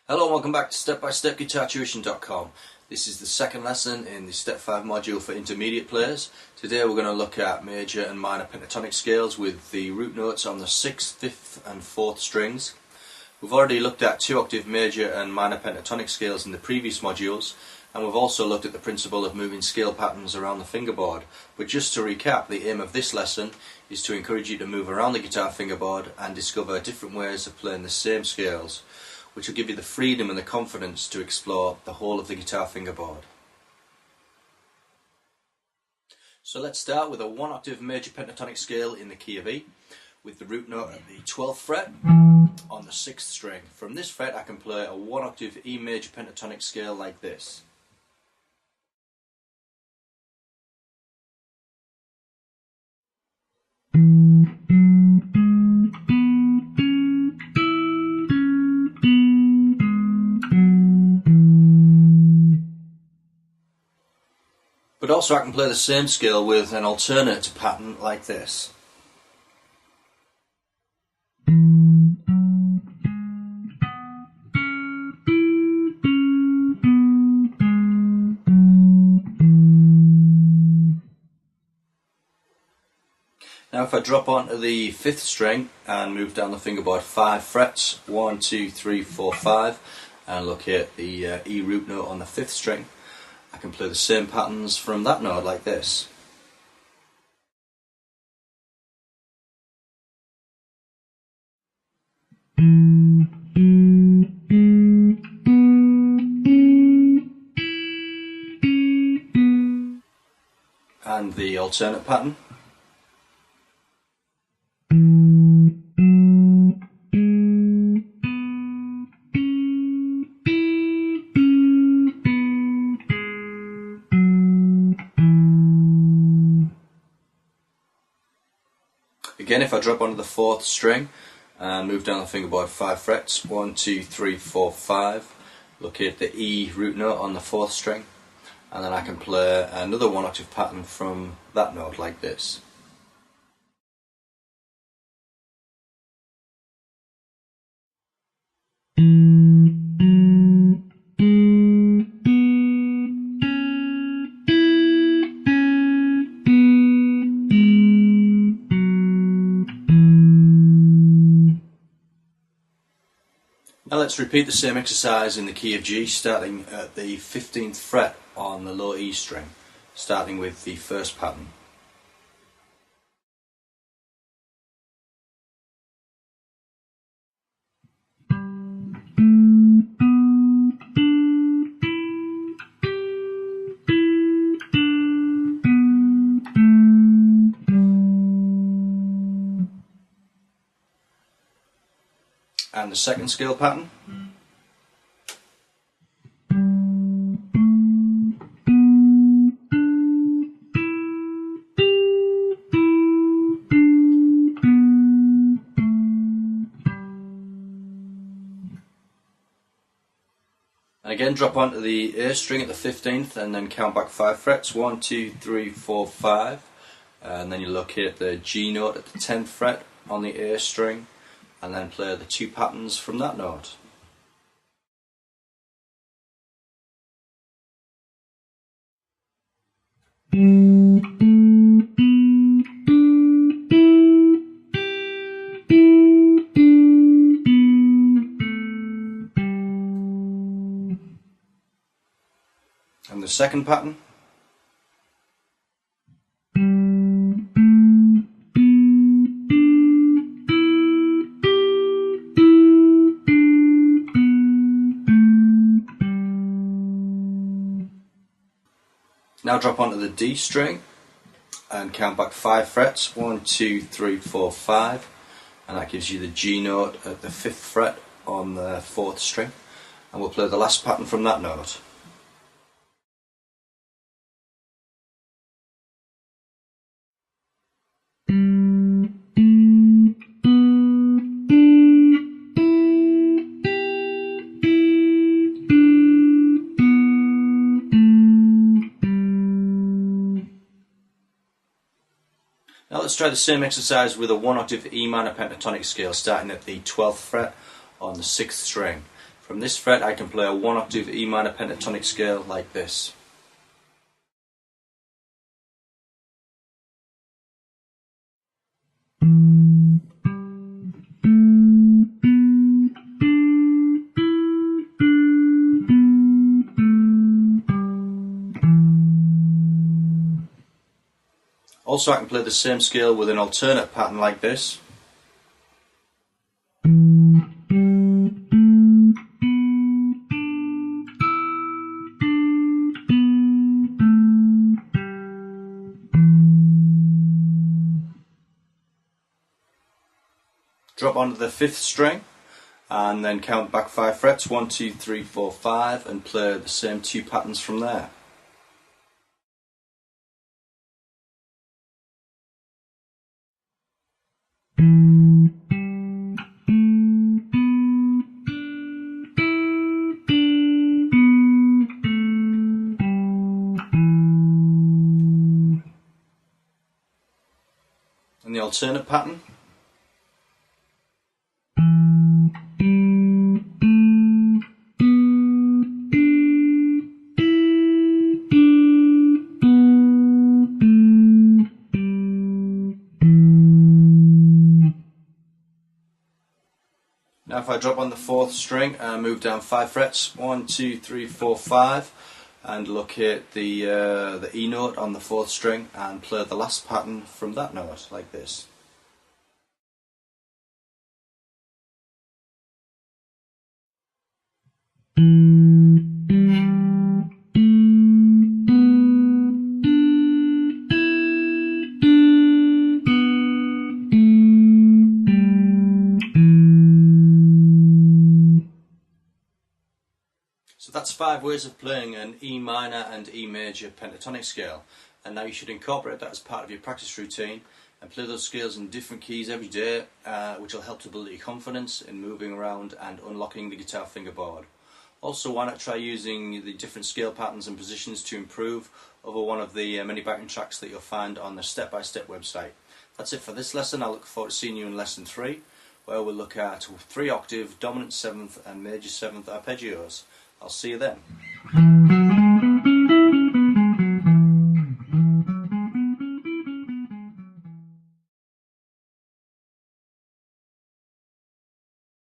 Hello and welcome back to Step-by-Step Guitar Tuition.com. This is the second lesson in the Step 5 module for intermediate players. Today we're going to look at major and minor pentatonic scales with the root notes on the 6th, 5th and 4th strings. We've already looked at 2-octave major and minor pentatonic scales in the previous modules, and we've also looked at the principle of moving scale patterns around the fingerboard. But just to recap, the aim of this lesson is to encourage you to move around the guitar fingerboard and discover different ways of playing the same scales, which will give you the freedom and the confidence to explore the whole of the guitar fingerboard. So let's start with a 1-octave major pentatonic scale in the key of E, with the root note at the 12th fret on the 6th string. From this fret I can play a 1-octave E major pentatonic scale like this. But also I can play the same scale with an alternate pattern like this. Now if I drop onto the 5th string and move down the fingerboard 5 frets, 1, 2, 3, 4, 5, and locate the E root note on the 5th string, I can play the same patterns from that note like this. And the alternate pattern. Again, if I drop onto the 4th string and move down the fingerboard 5 frets, 1, 2, 3, 4, 5, locate the E root note on the 4th string, and then I can play another 1-octave pattern from that note like this. Now let's repeat the same exercise in the key of G, starting at the 15th fret on the low E string, starting with the first pattern. And the second scale pattern. And again drop onto the A string at the 15th and then count back 5 frets, 1, 2, 3, 4, 5, and then you locate the G note at the 10th fret on the A string, and then play the 2 patterns from that note. And the second pattern. Now drop onto the D string and count back 5 frets, 1, 2, 3, 4, 5, and that gives you the G note at the 5th fret on the 4th string, and we'll play the last pattern from that note. Now let's try the same exercise with a 1-octave E minor pentatonic scale starting at the 12th fret on the 6th string. From this fret I can play a 1 octave E minor pentatonic scale like this. Also I can play the same scale with an alternate pattern like this. Drop onto the 5th string and then count back 5 frets, 1, 2, 3, 4, 5, and play the same 2 patterns from there. And the alternate pattern. Now if I drop on the 4th string and move down 5 frets, 1, 2, 3, 4, 5, and locate the E note on the 4th string and play the last pattern from that note like this. So that's 5 ways of playing an E minor and E major pentatonic scale, and now you should incorporate that as part of your practice routine and play those scales in different keys every day, which will help to build your confidence in moving around and unlocking the guitar fingerboard. Also, why not try using the different scale patterns and positions to improve over one of the many backing tracks that you'll find on the step-by-step website. That's it for this lesson. I look forward to seeing you in lesson 3, where we'll look at 3 octave, dominant 7th and major 7th arpeggios. I'll see you then.